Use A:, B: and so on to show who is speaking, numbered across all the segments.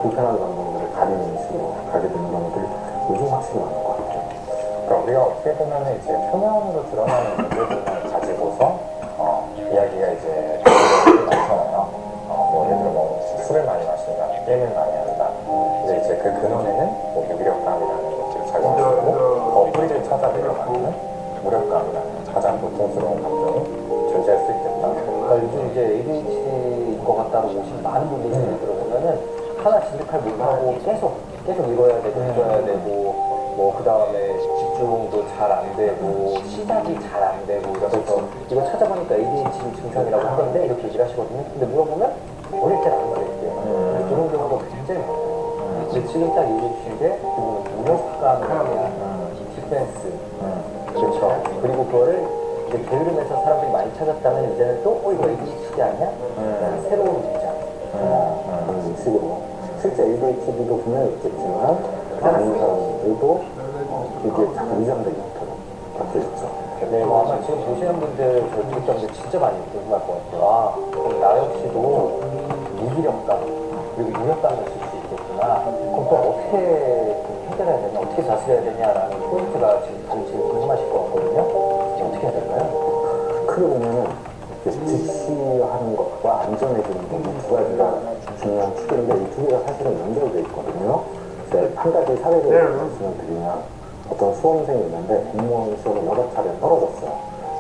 A: 불편한 감정들을 가리는 식으로 가게 되는 경우들이 요즘 확실히 많을 것 같아요.
B: 그러니까 우리가 어떻게 보면 이제 표면으로 드러나는 문제들을 가지고서 이야기가 이제 많잖아요. 뭐 예를 들어 뭐 술을 많이 마신다, 게임을 많이 한다. 근데 이제 그 근원에는 뭐 무기력감이라는 것들을 작용하고 뿌리를 찾아 내려가는 무력감이라는 가장 고통스러운 감정이 존재할 수 있겠다.
C: 그러니까 요즘 이제 ADHD인 것 같다고 오신 많은 분들이 들어보면은 하나 진득할 못하고 계속 읽어야 되고 읽어야 되고 뭐 그 다음에 집중도 잘 안 되고 시작이 잘 안 되고 이러면서 이거 찾아보니까 ADHD 증상이라고 하던데 이렇게 얘기를 하시거든요. 근데 물어보면 어릴 때는 안 그랬대요. 이런 경우가 굉장히 많아요. 근데 지금 딱 얘기해 주신 게 무력감에 대한 디펜스 그렇죠. 그리고 그거를 이제 게으름에서 사람들이 많이 찾았다면 이제는 또 이거 ADHD 아니야? 새로운 문장
A: 그런 식으로 실제 ADHD도 분명히 있겠지만 다른 사람들도 이게 자꾸 위장되게 바뀌어있죠.
C: 네, 뭐 아마 지금 보시는 분들 저 구독자분들 진짜 많이 궁금할 것 같아요. 그럼 나 역시도 무기력감 그리고 무력감을 쓸 수 있겠구나. 그럼 또 어떻게 해결해야 되냐, 어떻게 자수해야 되냐라는 포인트가 지금 다들 제일 궁금하실 것 같거든요. 어떻게 해야 될까요?
A: 크게 보면은 직시하는 것과 안전해지는 것 두 가지가 중요한 축인데 이 두 개가 사실은 연결되어 있거든요. 한 가지 사례를 말씀을 드리면 어떤 수험생이 있는데 공무원 시험을 여러 차례 떨어졌어요.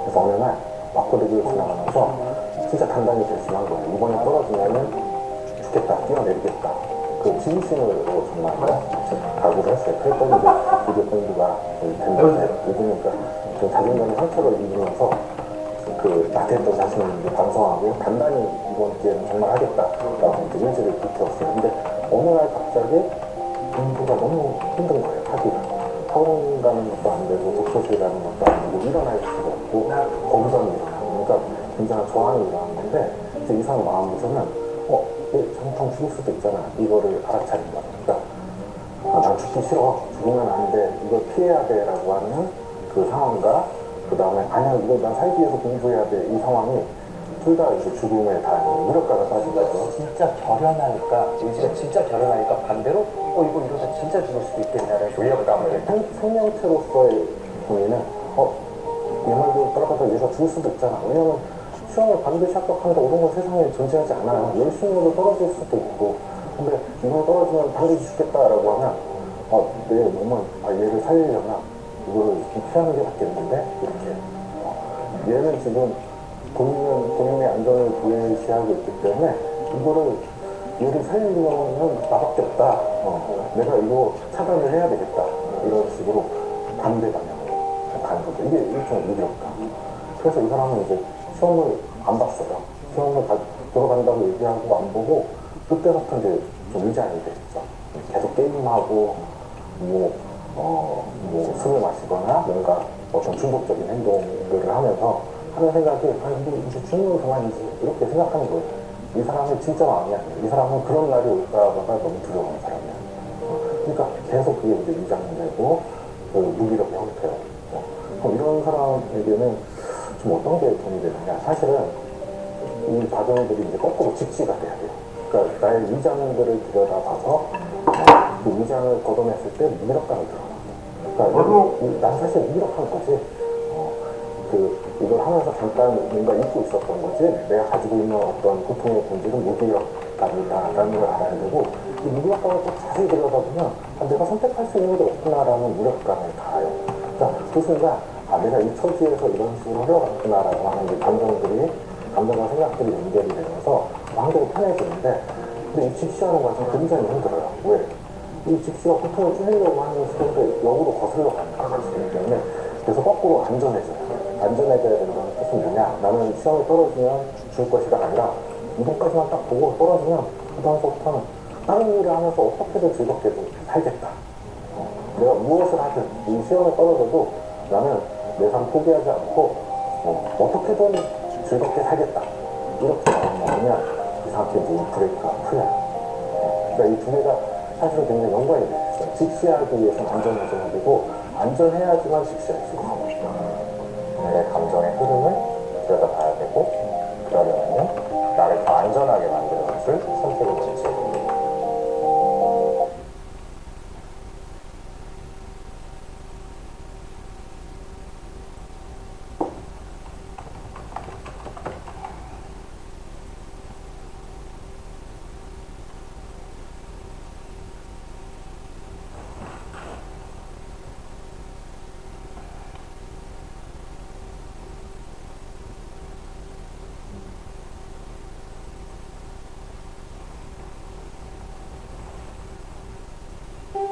A: 그래서 어느 날 막고대교를 지나가면서 진짜 단단히 결심한 거예요. 이번에 떨어지면은 죽겠다, 뛰어내리겠다. 그 진심으로 정말 각오를 했어요. 그랬더니 이제 공부가 된다고 읽으니까 좀 자존감의 상처를 입으면서 나태했던 자신을 이제 반성하고 단단히 이번 기회는 정말 하겠다라고 이제 의지를 불태웠어요. 근데 어느 날 갑자기 공부가 너무 힘든 거예요. 하기가. 학원 가는 것도 안 되고 독서실 가는 것도 안 되고 일어날 수가 없고 거기서는 일어나고 그러니까 굉장한 저항이 일어난 건데 이제 이 사람 마음에서는 잠깐 죽을 수도 있잖아. 이거를 알아차린 거야. 그러니까 난 죽기 싫어. 죽으면 안 돼. 이걸 피해야 돼 라고 하는 그 상황과 그 다음에 아니야 이거 난 살기 위해서 공부해야 돼. 이 상황이 둘 다 이제 죽음에 다 무력감에 빠진 거죠.
C: 진짜 결연하니까 의지가 진짜 결연하니까 반대로 이거 이러다 진짜 죽을 수도 있겠냐를
B: 무력감을
A: 생명체로서의 본인은 이 말도 따라가다 얘가 죽을 수도 있잖아. 왜냐면 시험을 반드시 합격한다 이런 건 세상에 존재하지 않아요. 열심히도 떨어질 수도 있고 근데 이번 떨어지면 반드시 죽겠다라고 하면 내 몸은 얘를 살리려면 이거를 좀 피하는 게 낫겠는데 이렇게 얘는 지금 본인의 안전을 부여시하고 있기 때문에 이거를 얘를 살리려면 나밖에 없다. 내가 이거 차단을 해야 되겠다. 이런 식으로 반대 방향으로 가는 거죠. 이게 일종의 무력감. 그래서 이 사람은 이제 시험을 안 봤어요. 시험을 들어간다고 얘기하고 안 보고 그때부터 이제 좀 의지안이 됐죠. 계속 게임하고 술을 마시거나 뭔가 어떤 중독적인 행동들을 하면서 하는 생각이 근데 이제 죽는 그만이지 이렇게 생각하는 거예요. 이 사람은 진짜 마음이 아니에요. 이 사람은 그런 날이 올까봐 너무 두려워하는 사람이에요. 그러니까 계속 그게 이제 위장되고 무기력의 형태로 그럼 이런 사람에게는 좀 어떤 게 도움이 되느냐. 사실은 이 과정들이 이제 거꾸로 직시가 돼야 돼요. 그러니까 나의 위장들을 들여다봐서 그 위장을 걷어냈을 때 무력감이 들어요. 그러니까 난 사실 무력한 거지. 이걸 하면서 잠깐 뭔가 잊고 있었던 거지. 내가 가지고 있는 어떤 고통의 본질은 무기력감이다라는 걸 알아야 되고 이 무력감을 또 자세히 들여다보면 내가 선택할 수 있는 게 없구나라는 무력감을 달아요. 그러니까 그 순간 내가 이 처지에서 이런 식으로 흘러갔구나라고 하는 감정과 생각들이 연결이 되면서 마음대로 편해지는데 근데 이 직시하는 과정이 굉장히 힘들어요. 왜? 이 직시가 고통을 줄이려고 하는 시도인데 역으로 거슬러 가는 것이기 때문에 그래서 거꾸로 안전해져요. 안전해져야 된다는 뜻은 뭐냐? 나는 시험에 떨어지면 죽을 것이가 아니라 이번까지만 딱 보고 떨어지면 그 다음부터는 다른 일을 하면서 어떻게든 즐겁게 살겠다. 내가 무엇을 하든 이 시험에 떨어져도 나는 내 삶 포기하지 않고 어떻게든 즐겁게 살겠다. 이렇게 마음먹으면 이 상태에 이제 브레이크가 풀려요. 그러니까 이 두 개가 사실은 굉장히 연관이 되어 있어요. 직시하기 위해서는 안전해져야 되고 안전해야지만 직시할 수가 있어요.
B: 내 감정의 흐름을 들여다봐야 되고 그러려면 나를 더 안전하게 만드는 것을 선택을 원칙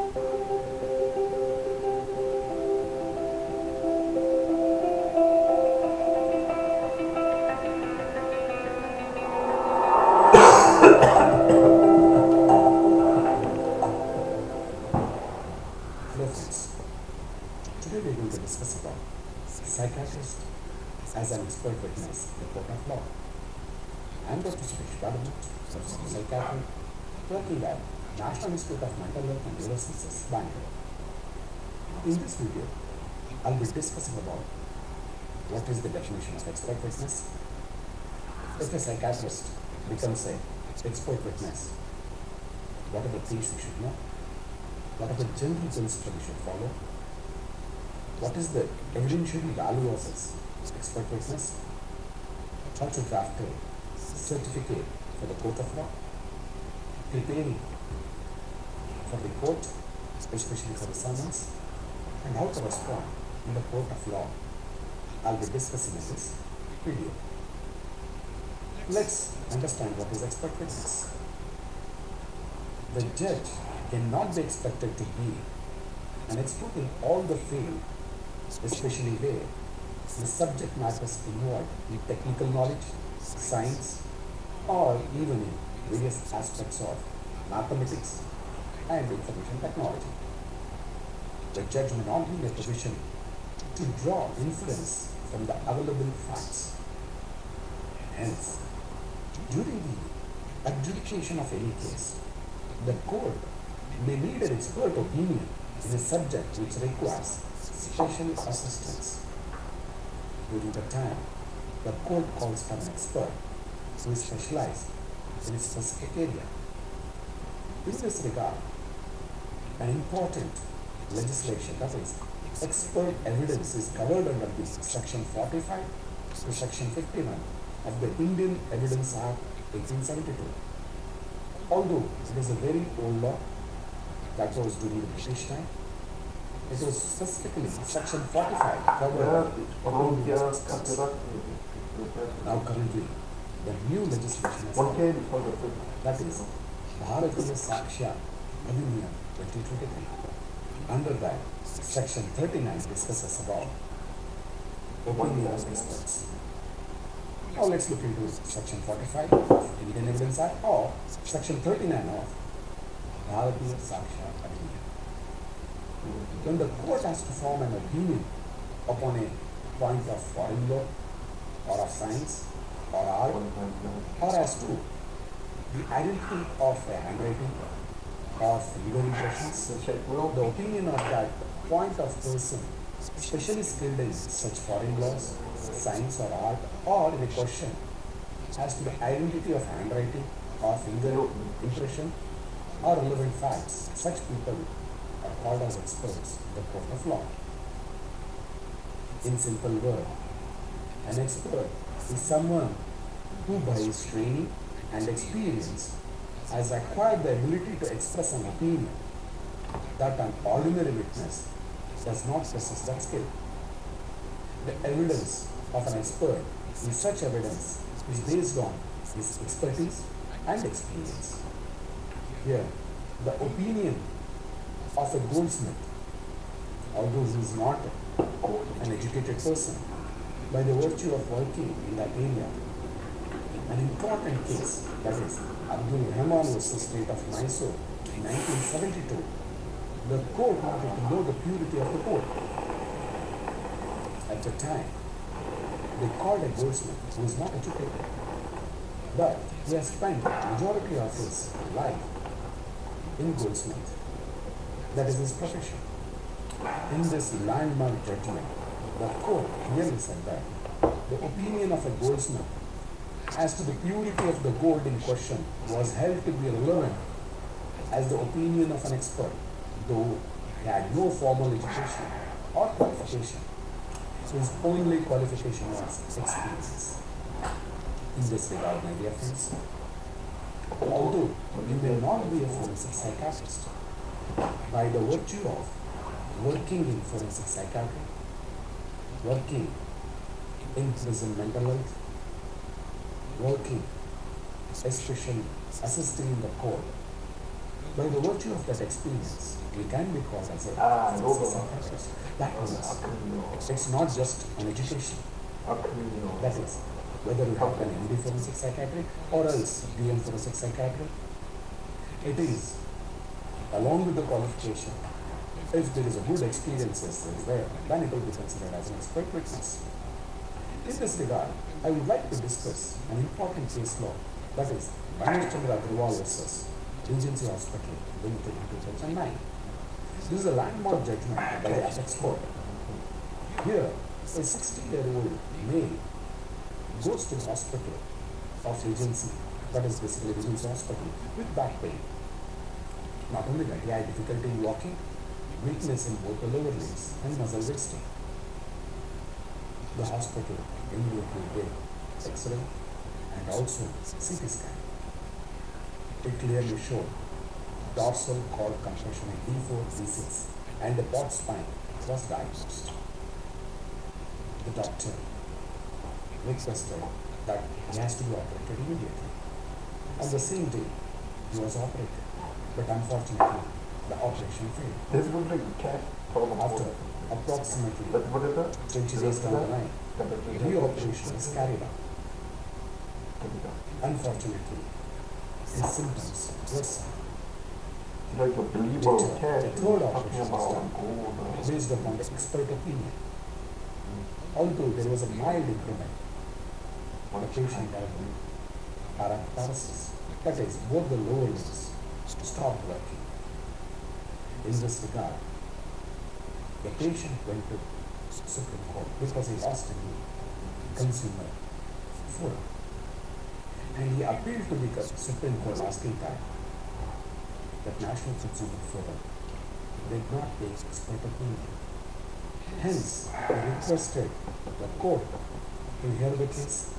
D: Hello friends, today we are going to discuss about psychiatrist as an expert witness in the court of law. I am Dr. Suresh Badamut, Professor of Psychiatry, working at National Institute of Mental Health and Neurosciences, Bangalore. In this video, I will be discussing about what is the definition of expert witness, if a psychiatrist becomes an expert witness, what are the things we should know, what are the general principles we should follow, what is the evidentiary value of this expert witness, how to draft a certificate for the court of law, preparing for the court, especially for the summons, and how to respond in the court of law. I'll be discussing in this video. Let's understand what is expert witness. The judge cannot be expected to be an expert in all the field, especially where the subject matters involved in technical knowledge, science, or even in various aspects of mathematics and information technology. The judge may not be in a position to draw inference from the available facts. Hence, during the adjudication of any case, the court may need an expert opinion in a subject which requires special assistance. During the time, the court calls for an expert who is specialized in a specific area. In this regard, an important legislation, that is, expert evidence, is covered under the Section 45 to Section 51 of the Indian Evidence Act 1872. Although it is a very old law that was during the British time, it was specifically Section 45 covered. Now currently, the new legislation is that is Bharatiya Sakshya Adhiniyam 2023. Under that, Section 39 discusses about opinion of experts. Now let's look into Section 45 of Indian Evidence Act or Section 39 of Bharatiya Sakshya Adhiniyam. When the court has to form an opinion upon a point of foreign law or of science or art, or as to the identity of a handwriting or legal impressions, the opinion of that point of person specially skilled in such foreign laws, science or art, or in a question as to the identity of handwriting or finger impression or relevant facts, such people are called as experts in the court of law. In simple word, an expert is someone who by his training and experience has acquired the ability to express an opinion that an ordinary witness does not possess that skill. The evidence of an expert in such evidence is based on his expertise and experience. Here, the opinion of a goldsmith, although he is not an educated person, by the virtue of working in that area, an important case, that is Abdul Rahman versus State of Mysore in 1972, the court wanted to know the purity of the court. At the time, they called a goldsmith who is not educated, but he has spent the majority of his life in goldsmith. That is his profession. In this landmark judgment, the court clearly said that the opinion of a goldsmith as to the purity of the gold in question was held to be relevant as the opinion of an expert, though he had no formal education or qualification. His only qualification was experience. In this regard, my dear friends, although you may not be a forensic psychiatrist, by the virtue of working in forensic psychiatry, working in prison mental health, working, especially assisting in the court, By the virtue of that experience, we can be called as a
E: no,
D: psychiatrist. That means it's not just an education. That is, whether you have an MD forensic psychiatry or else DM forensic psychiatry, it is, along with the qualification, if there is a good experiences there, then it will be considered as an expert witness. In this regard, I would like to discuss an important case law, that is, Ganesh Chandra Agarwal versus Regency Hospital, Limited in 2009. This is a landmark judgment by the apex court. Here, a 60-year-old male goes to the hospital of Regency, that is basically Regency Hospital, with back pain. Not only that, he had difficulty in walking, weakness in both the lower legs and muscle wasting. The hospital immediately did X-ray and also CT scan. It clearly showed dorsal cord compression in D4, D6 and the port spine was diagnosed. The doctor requested that he has to be operated immediately. On the same day, he was operated, but unfortunately, the operation failed.
E: This would like cash problem.
D: After approximately
E: But what is that?
D: 20 days down the line, reoperation is carried out. Unfortunately, his symptoms worsened.
E: Like a believer
D: Later,
E: cash
D: the third
E: talking
D: operation was
E: about
D: done
E: gold.
D: based upon the expert opinion. Although there was a mild improvement, the patient had paraparesis, that is, both the lower limbs stopped working. In this regard, the patient went to Supreme Court because he lost in the consumer forum. And he appealed to the Supreme Court asking that National Consumer Forum did not take expert opinion. Hence, he requested the court to hear the case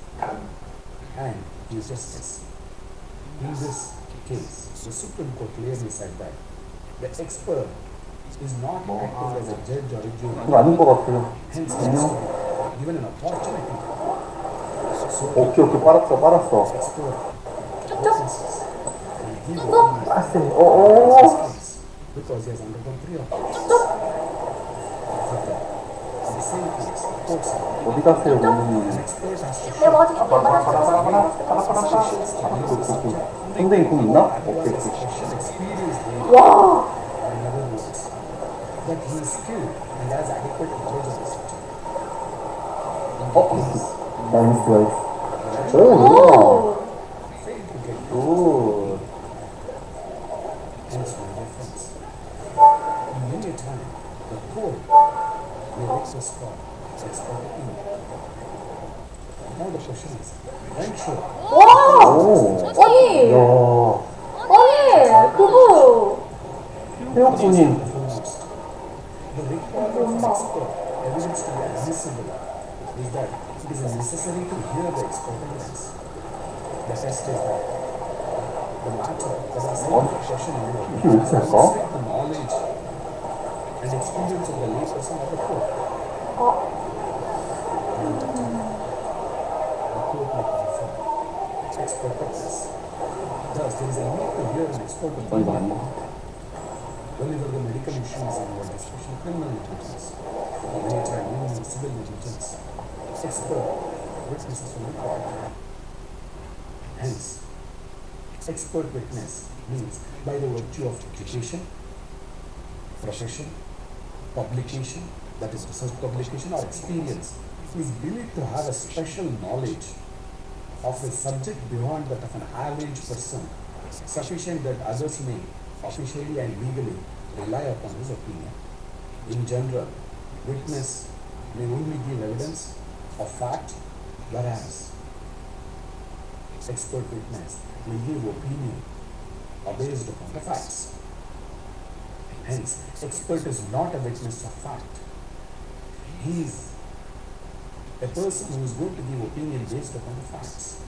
D: and give justice. In this case, the Supreme Court clearly said that the expert is not acting as a judge or a jury.
A: 아닌 것 같아요.
D: Hence, the expert given an opportunity.
A: 오케이, 오케이, 빨았어.
D: Explore witnesses and give opinion
A: 빨았어.
D: on his case because he has undergone 3 operations. Further, in the same case, the court said
A: 어디 가세요,
D: an
A: 원님이?
D: expert has to
F: 내가
D: show
F: 맞을게.
A: 선생님 공 있나? 오케이, 오케이.
D: special experience there.
F: 와,
D: In other words, that he is skilled and has adequate knowledge of the subject.
A: 나이스. 오,
F: 오,
D: Failed to get
A: 오.
D: hence my reference. Many a time, the court may request for expert opinion. Now the question is, when should
F: 와,
A: 오.
F: 아니,
A: 야.
F: 아니, 그거,
A: 태혁군님.
D: foremost, the requirement of expert evidence to be admissible is that it is necessary to hear the expert evidence. The test is that the matter that is said in the question
A: 이게 왜 이렇게 할까?
D: demonstrate the knowledge and experience of the layperson of the court. The court may confirm expert witness. Thus, there is a need to hear an expert
A: 이거 아닌
D: opinion
A: 것 같아.
D: whenever the medical issue is involved, especially criminal negligence, or many times even civil negligence, expert witnesses will be called. Hence, expert witness means by the virtue of education, profession, publication, that is research publication or experience, is believed to have a special knowledge of a subject beyond that of an average person, sufficient that others may officially and legally rely upon his opinion. In general, witness may only give evidence of fact, whereas expert witness may give opinion based upon the facts. Hence, expert is not a witness of fact. He is a person who is going to give opinion based upon the facts.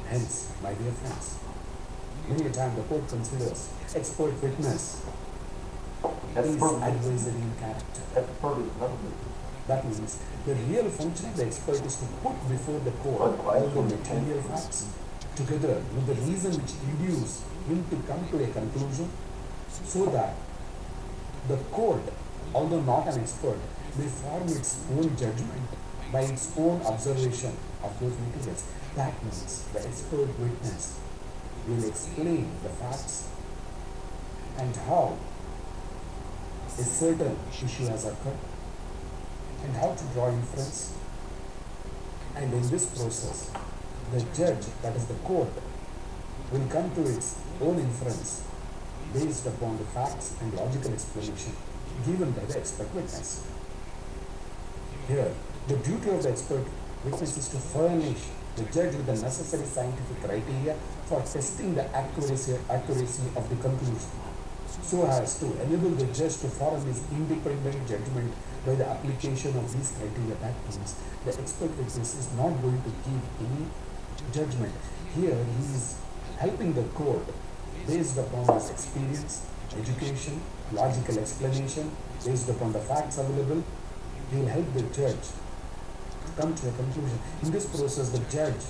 D: Hence, my dear friends, many a time the court considers expert witness is advisory in character.
E: Expert is not good.
D: That means the real function of the expert is to put before the court all the material facts together with the reason which induced him to come to a conclusion, so that the court, although not an expert, may form its own judgment by its own observation of those materials. That means the expert witness will explain the facts and how a certain issue has occurred and how to draw inference. And in this process, the judge, that is the court, will come to its own inference based upon the facts and logical explanation given by the expert witness. Here, the duty of the expert witness is to furnish the judge with the necessary scientific criteria for testing the accuracy of the conclusion, so as to enable the judge to form his independent judgment by the application of these criteria. That means the expert witness is not going to give any judgment. Here he is helping the court based upon his experience, education, logical explanation, based upon the facts available. He will help the judge to come to a conclusion. In this process, the judge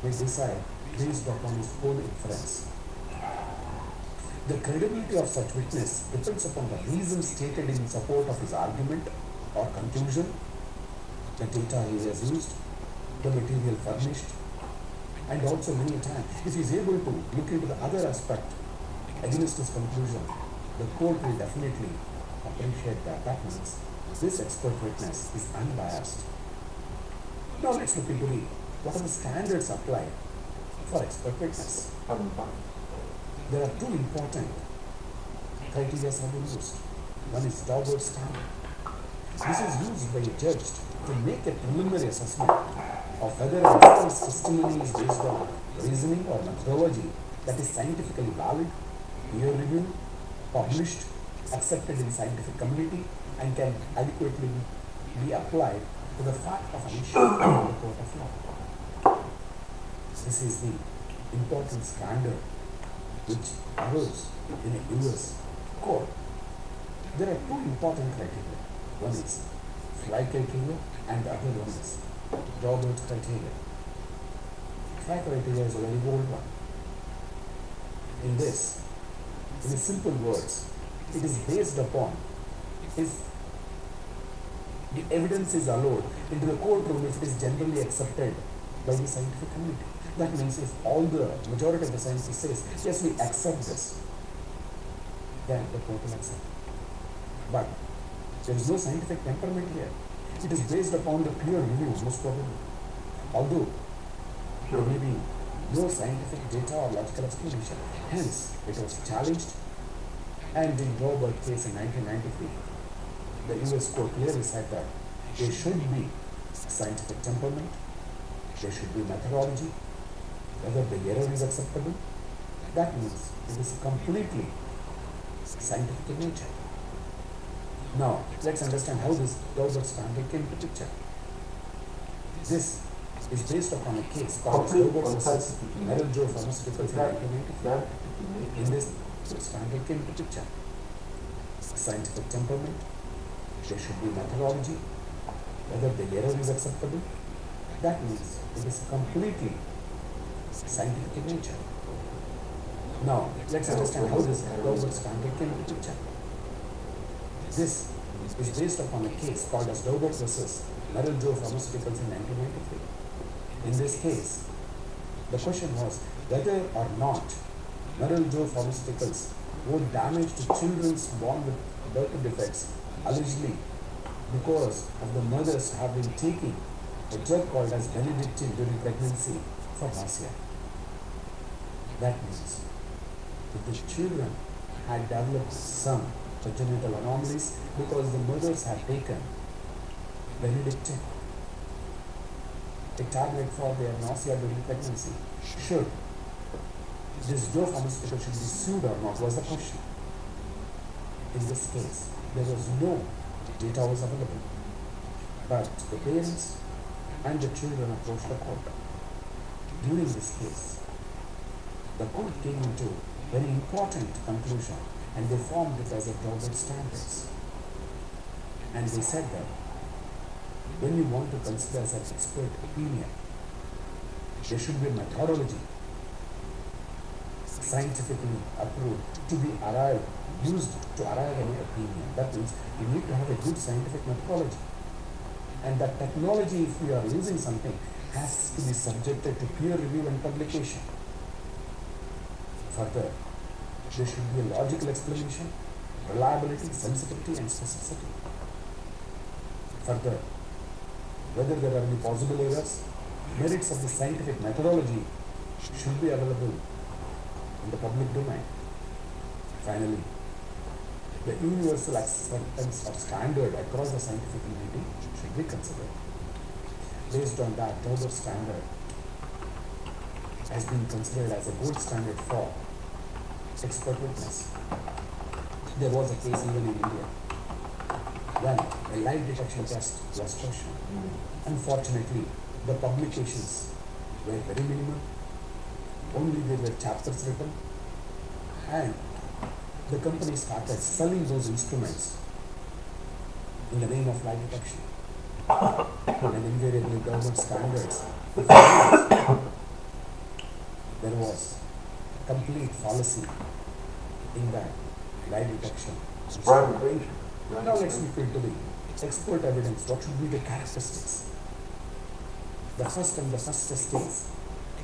D: may decide based upon his own inference. The credibility of such witness depends upon the reasons stated in support of his argument or conclusion, the data he has used, the material furnished, and also many times, if he is able to look into the other aspect against his conclusion, the court will definitely appreciate that. That means this expert witness is unbiased. Now let's look into what are the standards applied for expert witness. There are two important criteria have been used. One is Daubert standard. This is used by a judge to make a preliminary assessment of whether an expert's testimony is based on reasoning or methodology that is scientifically valid, peer-reviewed, published, accepted in scientific community, and can adequately be applied to the fact of an issue in the court of law. This is the important standard which arose in a US court. There are two important criteria. One is Fly criteria and the other one is Daubert criteria. Fly criteria is a very old one. In this, in simple words, it is based upon if the evidence is allowed into the courtroom, if it is generally accepted by the scientific community. That means if all the majority of the scientists says, yes, we accept this, then the court will accept it. But there is no scientific temperament here. It is based upon the peer review, most probably. Although there may be no scientific data or logical explanation. Hence, it was challenged, and in Daubert case in 1993, the US court clearly said that there should be scientific temperament, there should be methodology, whether the error is acceptable. That means it is completely scientific in nature. Now, let's understand how this Daubert standard came into picture. This is based upon a case called Daubert versus Merrill Joe Pharmaceuticals in 1993. In this, the standard came into picture. Scientific temperament, there should be methodology, whether the error is acceptable. That means it is completely scientific in nature. Now, let's understand how this Daubert standard came into picture. This is based upon a case called as Daubert versus Merrill Joe Pharmaceuticals in 1993. In this case, the question was whether or not Merrill Joe Pharmaceuticals would damage to children born with birth defects, allegedly because of the mothers have been taking a drug called as Benedictine during pregnancy for nausea. That means if the children had developed some congenital anomalies because the mothers had taken Benedictine, a tablet for their nausea during pregnancy, should this Joe Pharmaceutical should be sued or not was the question. In this case, there was no data was available, but the parents and the children approached the court. During this case, the court came into very important conclusion, and they formed it as a Daubert standards. And they said that when you want to consider as an expert opinion, there should be a methodology scientifically approved to be arrived, used to arrive at an opinion. That means you need to have a good scientific methodology. And that technology, if we are using something, has to be subjected to peer review and publication. Further, there should be a logical explanation, reliability, sensitivity, and specificity. Further, whether there are any possible errors, merits of the scientific methodology should be available in the public domain. Finally, the universal acceptance of standard across the scientific community should be considered. Based on that, Tauber standard has been considered as a gold standard for expert witness. There was a case even in India when a lie detection test was questioned. Unfortunately, the publications were very minimal. Only there were chapters written, and the company started selling those instruments in the name of lie detection. And invariably government standards, there was complete fallacy in that lie detection.
E: Brian Grazer.
D: Now let's look into the expert evidence. What should be the characteristics? The first and the fastest is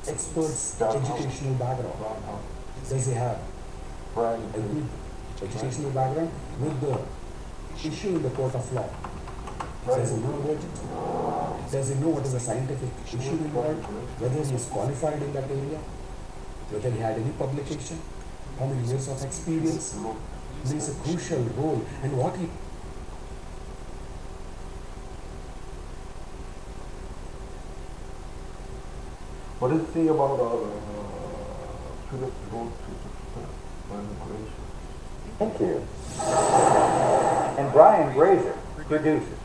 D: expert's educational background. Does he have
E: Brian
D: a
E: Grazer.
D: good educational background with the issue in the court of law? Does he know about it? Does he know what is the scientific issue involved? Whether he is qualified in that area? Whether he had any publication? How many years of experience? Plays a crucial role, and what he
E: What does it say about Philip Road Brian Grazer?
C: Thank you. And Brian Grazer produces.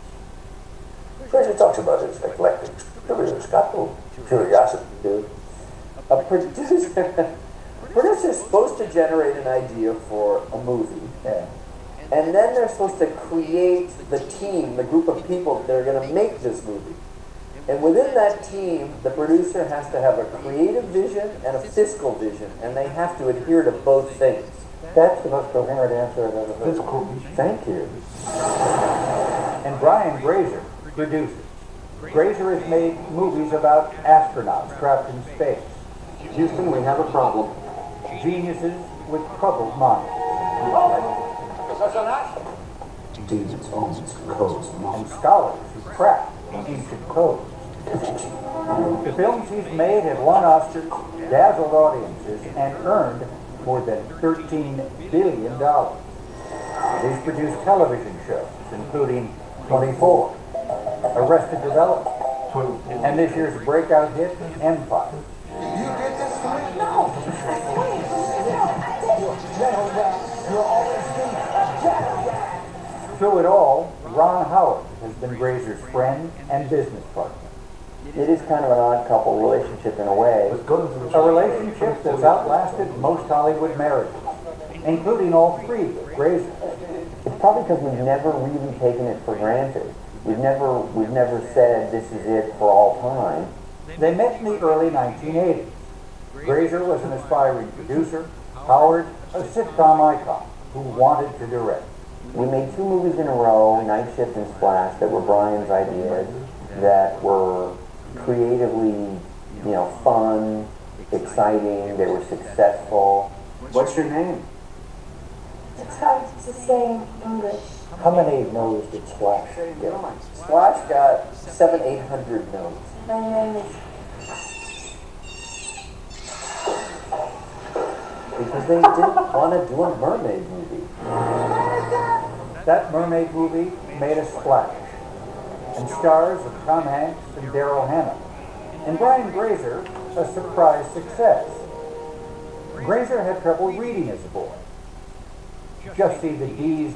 G: Fraser talks about his eclectic career. Got no curiosity, dude.
C: A producer, producer is supposed to generate an idea for a movie,
G: Yeah.
C: and then they're supposed to create the team, the group of people that are going to make this movie. And within that team, the producer has to have a creative vision and a fiscal vision, and they have to adhere to both things.
G: That's the most coherent answer I've ever heard.
E: Physical vision.
C: Thank you.
H: And Brian Grazer produces. Grazer has made movies about astronauts trapped in space,
C: Houston, we have a problem.
H: geniuses with troubled minds,
G: Demons, omens, codes,
H: and scholars who crack ancient codes. The films he's made have won Oscars, dazzled audiences, and earned more than $13 billion. He's produced television shows, including 24, Arrested Development,
E: 24.
H: and this year's breakout hit, Empire. Through it all, Ron Howard has been Grazer's friend and business partner.
C: It is kind of an odd couple relationship in a way.
E: Let's go to the
H: A relationship that's outlasted most Hollywood marriages, including all three with Grazer.
C: It's probably because we've never really taken it for granted. We've never said this is it for all time.
H: They met in the early 1980s. Grazer was an aspiring producer, Howard a sitcom icon who wanted to direct.
C: We made 2 movies in a row, Night Shift and Splash, that were Brian's ideas, that were creatively, fun, exciting, they were successful. What's your name?
F: It's hard to say in English.
H: How many no's did Splash get?
C: Splash got 700-800 notes.
F: My name is
C: Because they didn't want to do a mermaid movie.
H: That mermaid movie made a splash, and stars of Tom Hanks and Daryl Hannah, and Brian Grazer, a surprise success. Grazer had trouble reading as a boy. Just see the D's.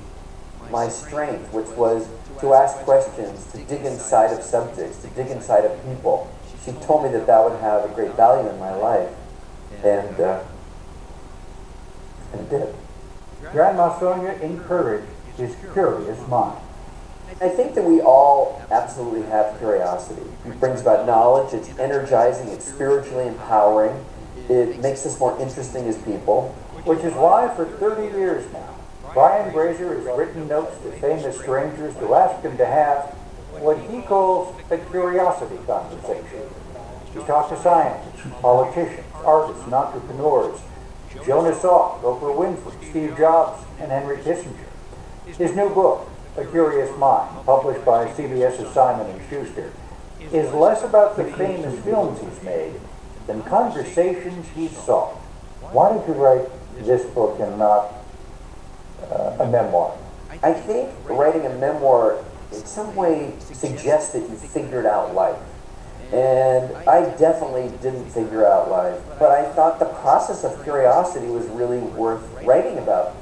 C: My strength, which was to ask questions, to dig inside of subjects, to dig inside of people. She told me that that would have a great value in my life, and it did.
H: Grandma Sonia encouraged his curious mind.
C: I think that we all absolutely have curiosity. It brings about knowledge, it's energizing, it's spiritually empowering.
I: It makes us more interesting as people.
H: Which is why for 30 years now, Brian Grazer has written notes to famous strangers to ask them to have what he calls a curiosity conversation. He's talked to scientists, politicians, artists, and entrepreneurs, Jonas Salk, Oprah Winfrey, Steve Jobs, and Henry Kissinger. His new book, A Curious Mind, published by CBS's Simon & Schuster, is less about the famous films he's made than conversations he's solved. Why did you write this book and not a memoir?
I: I think writing a memoir in some way suggests that you figured out life. And I definitely didn't figure out life, but I thought the process of curiosity was really worth writing about.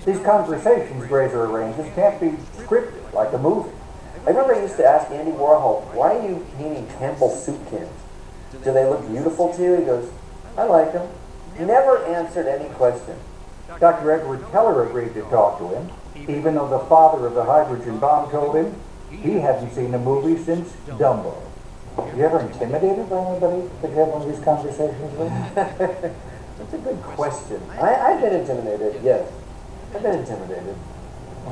H: These conversations Grazer arranges can't be scripted like a movie.
I: I remember I used to ask Andy Warhol, why are you painting Campbell soup cans? Do they look beautiful to you? He goes, I like them. Never answered any question.
H: Dr. Edward Teller agreed to talk to him, even though the father of the hydrogen bomb told him he hadn't seen a movie since Dumbo. Were you ever intimidated by anybody that you had one of these conversations with?
I: That's a good question. I've been intimidated, yes. I've been intimidated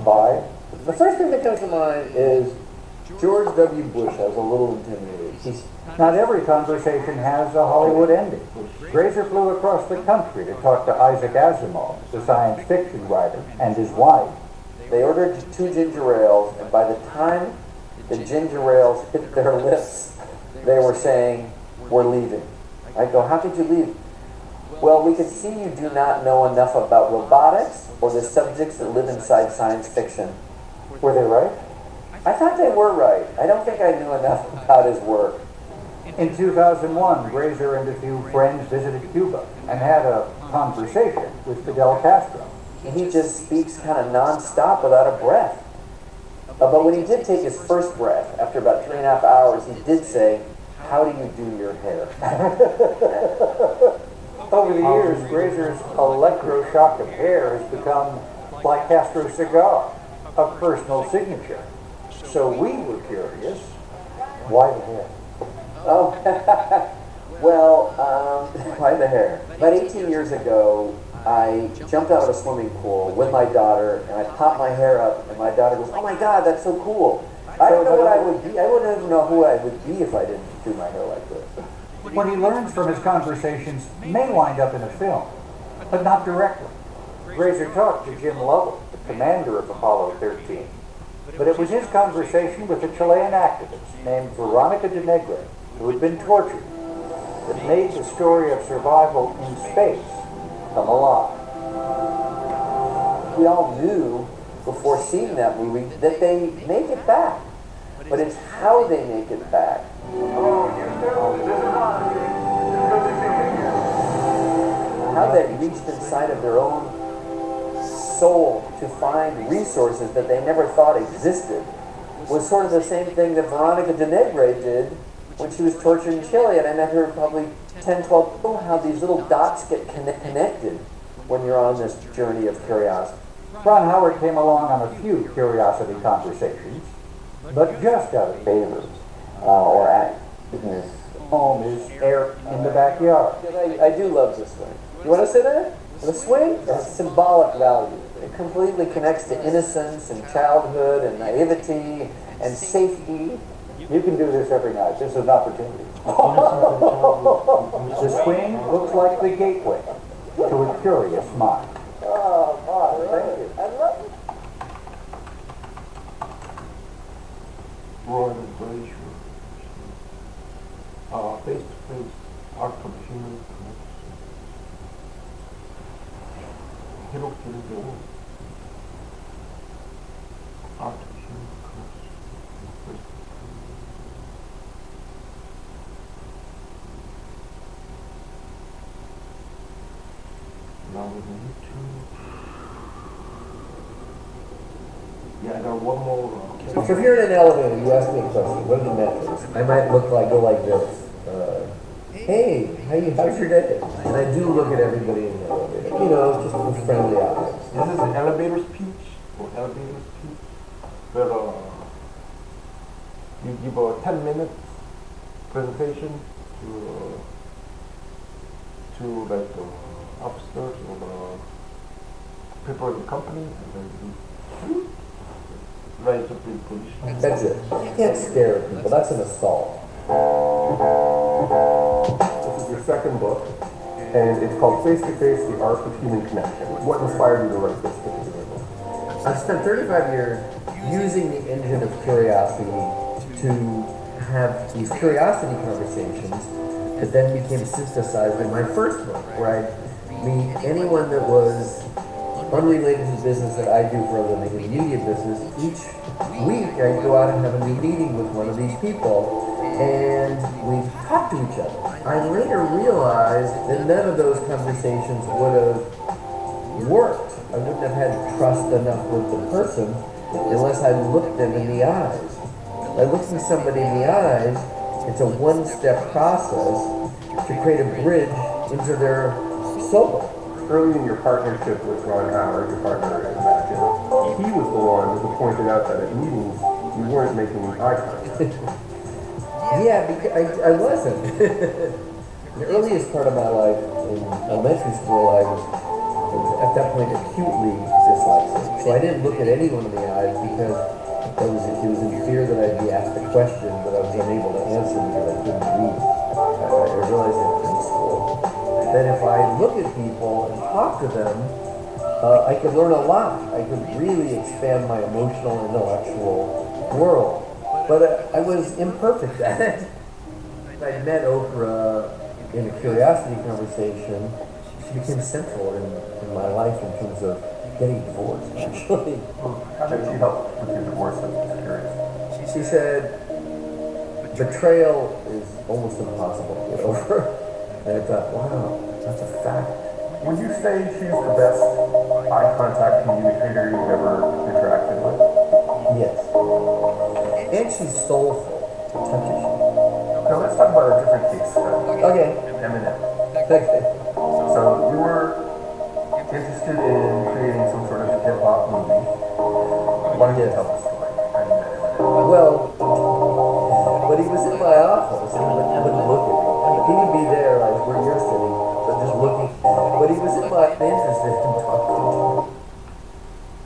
I: by... The first thing that comes to mind is George W. Bush. I was a little intimidated.
H: Not every conversation has a Hollywood ending. Grazer flew across the country to talk to Isaac Asimov, the science fiction writer, and his wife.
I: They ordered 2 ginger ales, and by the time the ginger ales hit their lips, they were saying, we're leaving. I go, how could you leave? Well, we could see you do not know enough about robotics or the subjects that live inside science fiction.
H: Were they right?
I: I thought they were right. I don't think I knew enough about his work.
H: In 2001, Grazer and a few friends visited Cuba and had a conversation with Fidel Castro.
I: He just speaks kind of non-stop without a breath. But when he did take his first breath, after about 3.5 hours, he did say, how do you do your hair?
H: Over the years, Grazer's electroshock of hair has become, like Castro's cigar, a personal signature. So we were curious, why the hair?
I: Oh, well, why the hair? About 18 years ago, I jumped out of a swimming pool with my daughter, and I popped my hair up, and my daughter goes, oh my God, that's so cool. I don't know what I would be. I wouldn't even know who I would be if I didn't do my hair like this.
H: What he learns from his conversations may wind up in a film, but not directly. Grazer talked to Jim Lovell, the commander of Apollo 13, but it was his conversation with a Chilean activist named Veronica de Negre, who had been tortured, that made the story of survival in space come alive.
I: We all knew before seeing that movie that they make it back, but it's how they make it back. How they reached inside of their own soul to find resources that they never thought existed was sort of the same thing that Veronica de Negre did when she was tortured in Chile, and I met her probably 10, 12, oh, how these little dots get connected when you're on this journey of curiosity.
H: Ron Howard came along on a few curiosity conversations, but just out of favors,
I: Or at his
H: home is air in the backyard.
I: I do love this swing. You want to say that? The swing has symbolic value. It completely connects to innocence and childhood and naivety and safety.
H: You can do this every night. This is an opportunity. The swing looks like the gateway to a curious mind.
I: Oh, God, thank you. I love it.
E: Roy and Glacier. Face-to-face art from human connection. 이렇게 되고 art from human connection. Now we need to. Yeah, I got one more.
I: So if you're in an elevator, you ask me a question. What are the metrics? I might go like this. Hey, how's your day? And I do look at everybody in the elevator. You know, just with friendly eyes.
E: This is an elevator speech or elevator speech where you give a 10-minute presentation to like the officers or the people in the company, and then you rise up in position.
C: That's it. You can't stare at people. That's an assault.
J: This is your second book, and it's called Face to Face: The Art of Human Connection. What inspired you to write this particular book?
C: I've spent 35 years using the engine of curiosity to have these curiosity conversations that then became synthesized in my first book, where I'd meet anyone that was unrelated to the business that I do for a living, in the media business. Each week I'd go out and have a new meeting with one of these people, and we'd talk to each other. I later realized that none of those conversations would have worked. I wouldn't have had trust enough with the person unless I looked them in the eyes. By looking somebody in the eyes, it's a one-step process to create a bridge into their soul.
J: Early in your partnership with Ron Howard, your partner at Imagine, he was the one who pointed out that at meetings you weren't making eye contact.
C: Yeah, because I wasn't. The earliest part of my life in elementary school, I was at that point acutely dyslexic. So I didn't look at anyone in the eyes because it was in fear that I'd be asked a question that I was unable to answer because I couldn't read. I realized it in school. That if I look at people and talk to them, I could learn a lot. I could really expand my emotional and intellectual world. But I was imperfect at it. I met Oprah in a curiosity conversation. She became central in my life in terms of getting divorced, actually.
J: How did she help with your divorce? I'm just curious.
C: She said, betrayal is almost impossible to get over. And I thought, wow, that's a fact.
J: Would you say she's the best eye contact communicator you've ever interacted with?
C: Yes. And she's soulful. Touches you.
J: Now let's talk about a different case study.
C: Okay.
J: Eminem.
C: Okay.
J: So you were interested in creating some sort of hip hop movie. Why don't you tell the story? How you met Eminem?
C: Well, but he was in my office and he wouldn't look at me. He would be there like where you're sitting, but just looking. But he was in my interested in talking to me.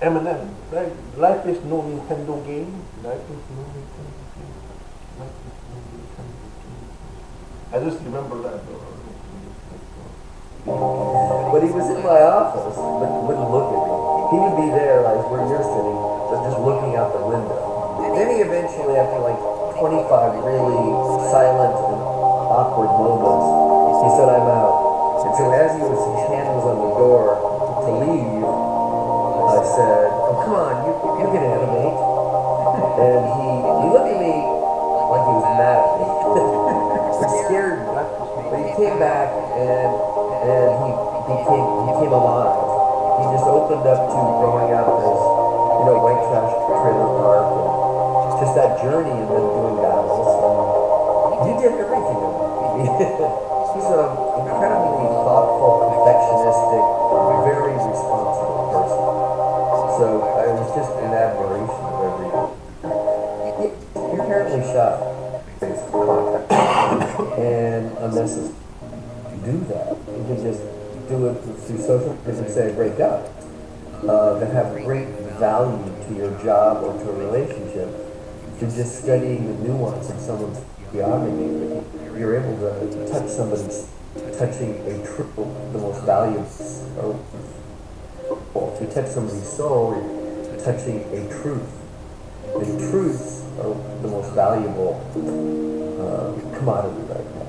E: Eminem, right? Life is no Nintendo game. Life is no Nintendo game. Life is no Nintendo game. I just remember that.
C: But he was in my office, but wouldn't look at me. He would be there like where you're sitting, but just looking out the window. Then he eventually, after like 25 really silent and awkward moments, he said, "I'm out." And so as his hand was on the door to leave, I said, "Oh, come on, you can animate." And he looked at me like he was mad at me. It scared me. But he came back and he came alive. He just opened up to growing up as, white trash trailer park and just that journey and then doing battles. And he did everything. He's an incredibly thoughtful, perfectionistic, very responsible person. So I was just in admiration of everything. You're apparently shy. And unnecessary. Do that. You can just do it through social media and say break up. That have great value to your job or to a relationship. You're just studying the nuance of someone's geography. You're able to touch somebody's, touching a truth, the most valuable. Or if you touch somebody's soul, you're touching a truth. And truths are the most valuable commodity right now.